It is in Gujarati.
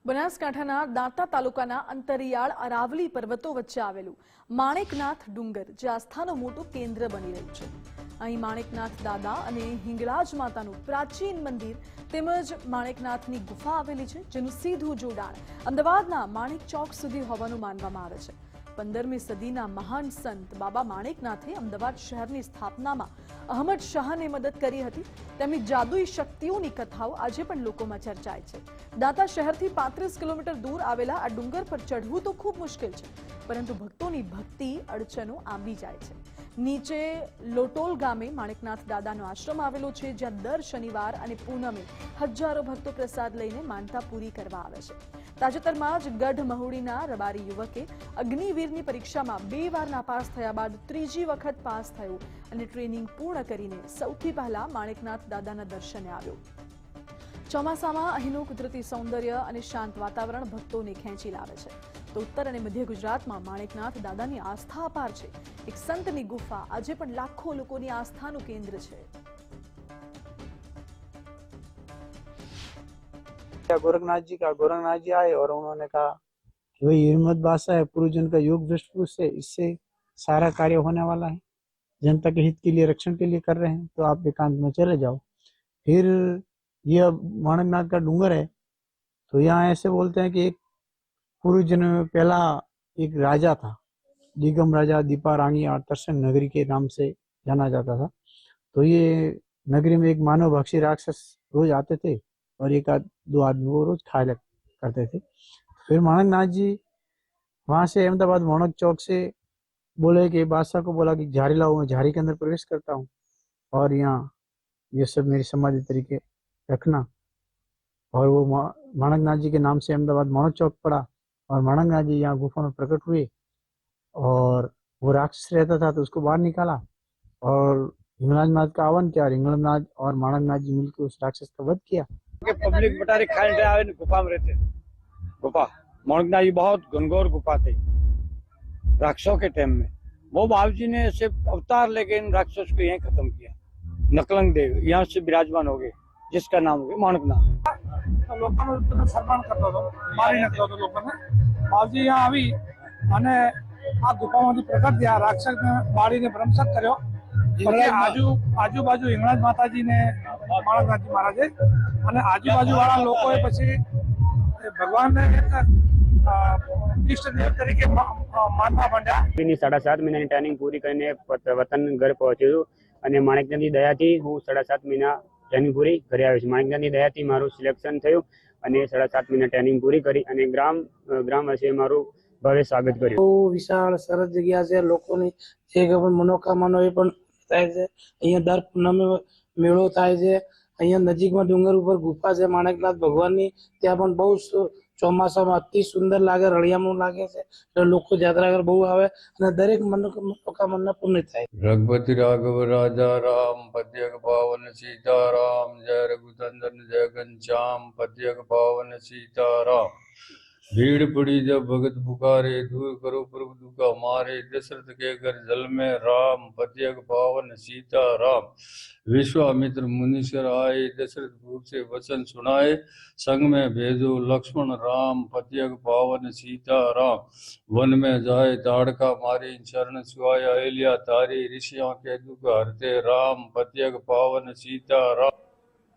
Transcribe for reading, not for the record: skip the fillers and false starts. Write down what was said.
બનાસકાંઠાના દાંતા તાલુકાના અંતરિયાળ અરાવલી પર્વતો વચ્ચે આવેલું માણેકનાથ ડુંગર જે આસ્થાનું મોટું કેન્દ્ર બની રહ્યું છે। અહીં માણેકનાથ દાદા અને હિંગળાજ માતાનું પ્રાચીન મંદિર તેમજ માણેકનાથની ગુફા આવેલી છે, જેનું સીધું જોડાણ અમદાવાદના માણેક ચોક સુધી હોવાનું માનવામાં આવે છે। 15મી સદીના મહાન સંત બાબા માણેકનાથે અમદાવાદ શહેરની સ્થાપનામાં અહમદ શાહને મદદ કરી હતી। તેમની જાદુઈ શક્તિઓની કથાઓ આજે પણ લોકોમાં ચર્ચાય છે। દાંતા શહેરથી 35 કિલોમીટર દૂર આવેલા આ ડુંગર પર ચઢવું તો ખૂબ મુશ્કેલ છે, પરંતુ ભક્તોની ભક્તિ અડચણો આંબી જાય છે। નીચે લોટોલ ગામે માણેકનાથ દાદાનો આશ્રમ આવેલો છે, જ્યાં દર શનિવાર અને પૂનમે હજારો ભક્તો પ્રસાદ લઈને માનતા પૂરી કરવા આવે છે। તાજેતરમાં જ ગઢ મહુડીના રબારી યુવકે અગ્નિવીરની પરીક્ષામાં 2 વાર નાપાસ થયા બાદ ત્રીજી વખત પાસ થયો અને ટ્રેનિંગ પૂર્ણ કરીને સૌથી પહેલા માણેકનાથ દાદાના દર્શને આવ્યો। ચોમાસામાં અહીંનું કુદરતી સૌંદર્ય અને શાંત વાતાવરણ ભક્તોને ખેંચી લાવે છે, તો ઉત્તર અને મધ્ય ગુજરાતમાં માણેકનાથ દાદાની આસ્થા અપાર છે। એક સંતની ગુફા આજે પણ લાખો લોકોની આસ્થાનું કેન્દ્ર છે। गोरखनाथ जी आए और उन्होंने कहा कि भाई हिम्मत बादशाह है, पूर्वजन का योग दृष्ट पुरुष है, इससे सारा कार्य होने वाला है, जनता के हित के लिए रक्षण के लिए कर रहे हैं, तो आप एकांत में चले जाओ। फिर यह माणकनाथ का डूंगर है, तो यहाँ ऐसे बोलते हैं कि एक पूर्वजन में पहला एक राजा था, दिगम राजा दीपा रानी और तरसन नगरी के नाम से जाना जाता था। तो ये नगरी में एक मानव भक्षी राक्षस रोज आते थे और 1-2 आदमी वो रोज खाया करते थे। फिर माणकनाथ जी वहां से अहमदाबाद माणक चौक से बोले कि बादशाह को बोला कि झाड़ी लाओ, मैं झाड़ी के अंदर प्रवेश करता हूँ और यहाँ ये सब मेरी समाधि तरीके रखना। और वो माणकनाथ जी के नाम से अहमदाबाद माणक चौक पड़ा और माणकनाथ जी यहाँ गुफा में प्रकट हुए और वो राक्षस रहता था तो उसको बाहर निकाला और हिंगलाजनाथ का आवन किया और हिंगलाजनाथ और माणकनाथ जी मिलकर उस राक्षस का वध किया। पब्लिक बटारे खाने आवे गुफा में रहते। गुफा माणकनाथ जी बहुत घनघोर गुफा थी राक्षसों के टाइम में। वो बाबू जी ने ऐसे अवतार लेके इन राक्षस को यहीं खत्म किया। नकलंग देव यहाँ से विराजमान हो गए, जिसका नाम हो गया माणकनाथ। सम्मान करता था, मारी नकलो तो लोगों ने बाबू जी यहाँ આવી અને આ ગુફામાંથી પ્રગટ થયા। રાક્ષસને બાળીને ભ્રંશક કર્યો। આજુબાજુ હિંગળાજ માતાજીને માણકનાથજી મહારાજે અને આજુબાજુવાળા લોકોએ પછી ભગવાનને ઈષ્ટ દેવ તરીકે માનવા માંડ્યા। 7.5 મહિનાની ટ્રેનિંગ પૂરી કરીને વતન ઘર પહોંચ્યો છું અને માણકનાથની દયાથી હું 7.5 મહિના ટ્રેનિંગ પૂરી કરી આવ્યો છું। માણકનાથની દયાથી મારું સિલેક્શન થયું અને 7.5 મહિના ટ્રેનિંગ પૂરી કરી અને ગ્રામવાસીએ મારું ભવ્ય સ્વાગત કર્યું। બહુ વિશાળ સરસ જગ્યા છે, લોકોની જે પણ મનોકામના એ પણ થાય છે। અહીંયા દર પૂનમે મેળો થાય છે। અહીંયા નજીકમાં ડુંગર ઉપર ગુફા છે માણકનાથ ભગવાનની, ત્યાં પણ બહુ ચોમાસામાં અતિ સુંદર લાગે, રળિયામણું લાગે છે, એટલે લોકો યાત્રા કરવા બહુ આવે અને દરેક મનોકામના પૂર્ણ થાય। रघुपति राघव राजा राम पद्यक पावन सीताराम, जय रघुनंदन जय घनश्याम पद्यक पावन सीताराम। भीड़ पड़ी जब भगत पुकारे, दूर करो प्रभु दुख हमारे, दशरथ के घर जल में राम पद्यक पावन सीताराम। विश्वामित्र मुनीश्वर आए, दशरथ भूप से वचन सुनाए, संग में भेजो लक्ष्मण राम पद्यक पावन सीताराम। वन में जाए ताड़का मारे, चरण सुहाय अहिल्या तारी, ऋषियों के दुख हरते राम पद्यक पावन सीताराम।